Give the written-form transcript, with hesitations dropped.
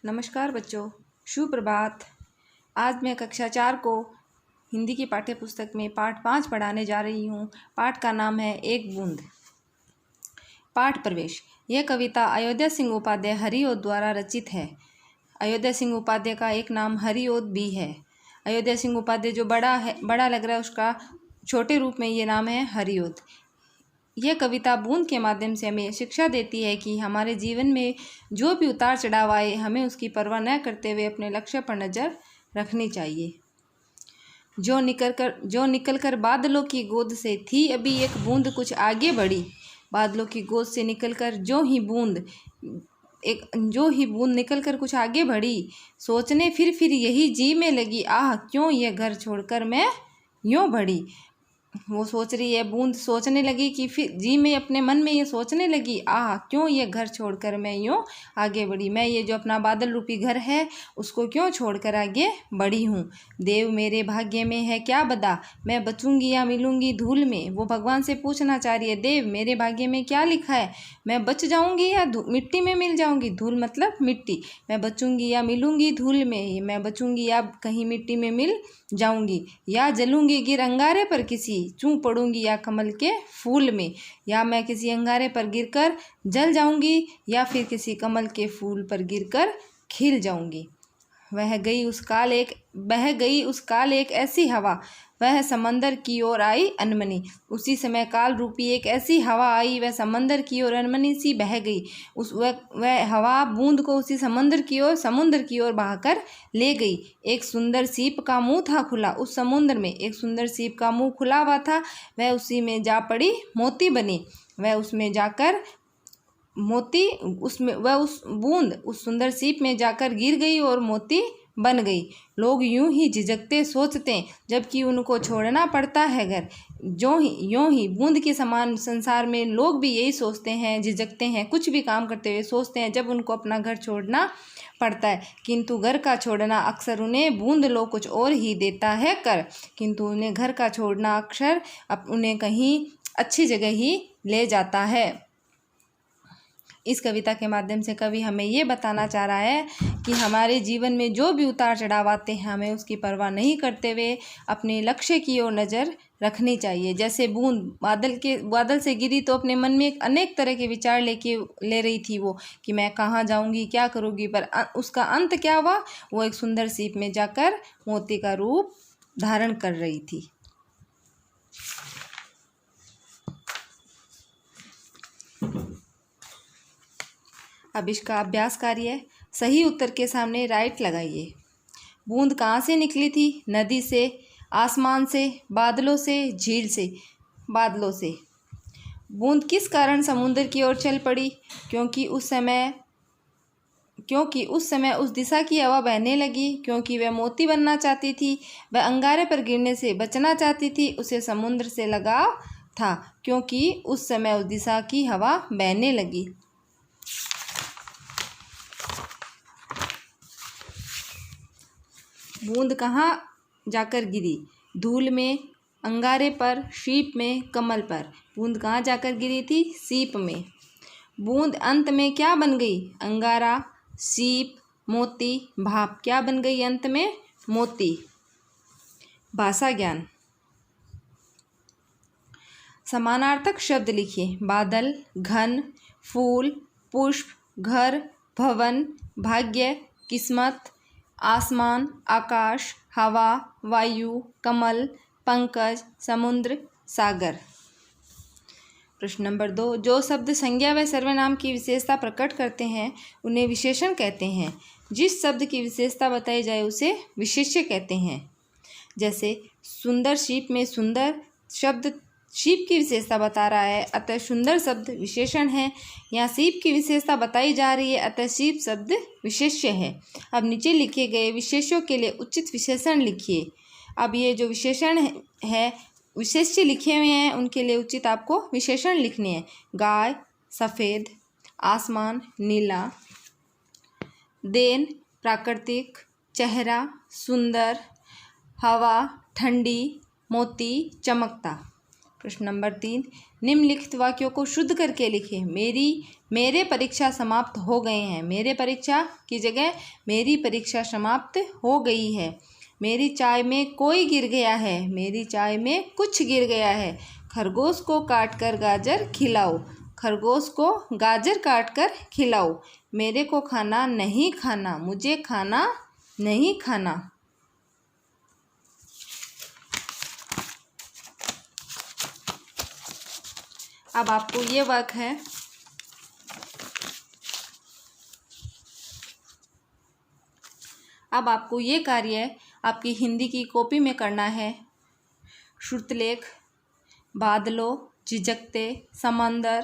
नमस्कार बच्चों, शुभ प्रभात। आज मैं कक्षा 4 को हिंदी की पाठ्य पुस्तक में पाठ 5 पढ़ाने जा रही हूँ। पाठ का नाम है एक बूंद। पाठ प्रवेश। यह कविता अयोध्या सिंह उपाध्याय हरिओद द्वारा रचित है। अयोध्या सिंह उपाध्याय का एक नाम हरिओद भी है। अयोध्या सिंह उपाध्याय जो बड़ा लग रहा है, उसका छोटे रूप में ये नाम है हरिओद। यह कविता बूंद के माध्यम से हमें शिक्षा देती है कि हमारे जीवन में जो भी उतार चढ़ाव आए, हमें उसकी परवाह न करते हुए अपने लक्ष्य पर नज़र रखनी चाहिए। जो निकलकर बादलों की गोद से थी अभी एक बूंद कुछ आगे बढ़ी। बादलों की गोद से निकलकर जो ही बूंद निकलकर कुछ आगे बढ़ी। सोचने फिर यही जी में लगी, आह क्यों ये घर छोड़कर मैं यूँ बढ़ी। वो सोच रही है, बूंद सोचने लगी कि फिर जी में अपने मन में ये सोचने लगी, आह क्यों ये घर छोड़कर मैं यूँ आगे बढ़ी। मैं ये जो अपना बादल रूपी घर है उसको क्यों छोड़कर आगे बढ़ी हूँ। देव मेरे भाग्य में है क्या बदा, मैं बचूंगी या मिलूंगी धूल में। वो भगवान से पूछना चाह रही है, देव मेरे भाग्य में क्या लिखा है, मैं बच जाऊंगी या मिट्टी में मिल जाऊंगी। धूल मतलब मिट्टी। मैं बचूंगी या मिलूंगी धूल में, मैं बचूंगी या कहीं मिट्टी में मिल जाऊंगी, या जलूंगी गिर अंगारे पर किसी, चूं पड़ूंगी या कमल के फूल में। या मैं किसी अंगारे पर गिरकर जल जाऊंगी या फिर किसी कमल के फूल पर गिरकर खिल जाऊंगी। बह गई उस काल एक ऐसी हवा, वह समंदर की ओर आई अनमनी। उसी समय काल रूपी एक ऐसी हवा आई, वह समंदर की ओर अनमनी सी बह गई। वह हवा बूंद को उसी समुद्र की ओर बहाकर ले गई। एक सुंदर सीप का मुंह था खुला, उस समुद्र में एक सुंदर सीप का मुंह खुला हुआ था। वह उसी में जा पड़ी मोती बनी। वह उसमें जाकर उस बूंद उस सुंदर सीप में जाकर गिर गई और मोती बन गई। लोग यूं ही झिझकते सोचते, जबकि उनको छोड़ना पड़ता है घर। यूं ही बूंद के समान संसार में लोग भी यही सोचते हैं, झिझकते हैं, कुछ भी काम करते हुए सोचते हैं जब उनको अपना घर छोड़ना पड़ता है। किंतु घर का छोड़ना अक्सर उन्हें बूंद लो कुछ और ही देता है कर। किंतु उन्हें घर का छोड़ना अक्सर उन्हें कहीं अच्छी जगह ही ले जाता है। इस कविता के माध्यम से कवि हमें ये बताना चाह रहा है कि हमारे जीवन में जो भी उतार चढ़ाव आते हैं, हमें उसकी परवाह नहीं करते हुए अपने लक्ष्य की ओर नज़र रखनी चाहिए। जैसे बूंद बादल से गिरी तो अपने मन में अनेक तरह के विचार ले रही थी वो, कि मैं कहाँ जाऊँगी, क्या करूँगी, पर उसका अंत क्या हुआ, वो एक सुंदर सीप में जाकर मोती का रूप धारण कर रही थी। अब इसका अभ्यास कार्य, सही उत्तर के सामने राइट लगाइए। बूंद कहाँ से निकली थी? नदी से, आसमान से, बादलों से, झील से। बादलों से। बूंद किस कारण समुद्र की ओर चल पड़ी? क्योंकि उस समय उस दिशा की हवा बहने लगी। क्योंकि वह मोती बनना चाहती थी। वह अंगारे पर गिरने से बचना चाहती थी। उसे समुद्र से लगाव था, क्योंकि उस समय उस दिशा की हवा बहने लगी। बूंद कहाँ जाकर गिरी? धूल में, अंगारे पर, सीप में, कमल पर। बूंद कहाँ जाकर गिरी थी? सीप में। बूंद अंत में क्या बन गई? अंगारा, सीप, मोती, भाप। क्या बन गई अंत में? मोती। भाषा ज्ञान। समानार्थक शब्द लिखिए। बादल, घन, फूल, पुष्प, घर, भवन, भाग्य, किस्मत, आसमान, आकाश, हवा, वायु, कमल, पंकज, समुद्र, सागर। प्रश्न नंबर 2। जो शब्द संज्ञा व सर्वनाम की विशेषता प्रकट करते हैं उन्हें विशेषण कहते हैं। जिस शब्द की विशेषता बताई जाए उसे विशेष्य कहते हैं। जैसे सुंदर सीप में सुंदर शब्द सीप की विशेषता बता रहा है, अतः सुंदर शब्द विशेषण है। यहाँ सीप की विशेषता बताई जा रही है, अतः सीप शब्द विशेष्य है। अब नीचे लिखे गए विशेष्यों के लिए उचित विशेषण लिखिए। अब ये जो विशेषण है विशेष्य लिखे हुए हैं, उनके लिए उचित आपको विशेषण लिखने हैं। गाय सफ़ेद, आसमान नीला, देन प्राकृतिक, चेहरा सुंदर, हवा ठंडी, मोती चमकता। प्रश्न नंबर 3, निम्नलिखित वाक्यों को शुद्ध करके लिखें। मेरे परीक्षा समाप्त हो गए हैं। मेरे परीक्षा की जगह मेरी परीक्षा समाप्त हो गई है। मेरी चाय में कोई गिर गया है। मेरी चाय में कुछ गिर गया है। खरगोश को काटकर गाजर खिलाओ। खरगोश को गाजर काटकर खिलाओ। मेरे को खाना नहीं खाना। मुझे खाना नहीं खाना। अब आपको ये वर्क है, अब आपको ये कार्य आपकी हिंदी की कॉपी में करना है। श्रुतलेख, बादलों, झिझकते, समंदर,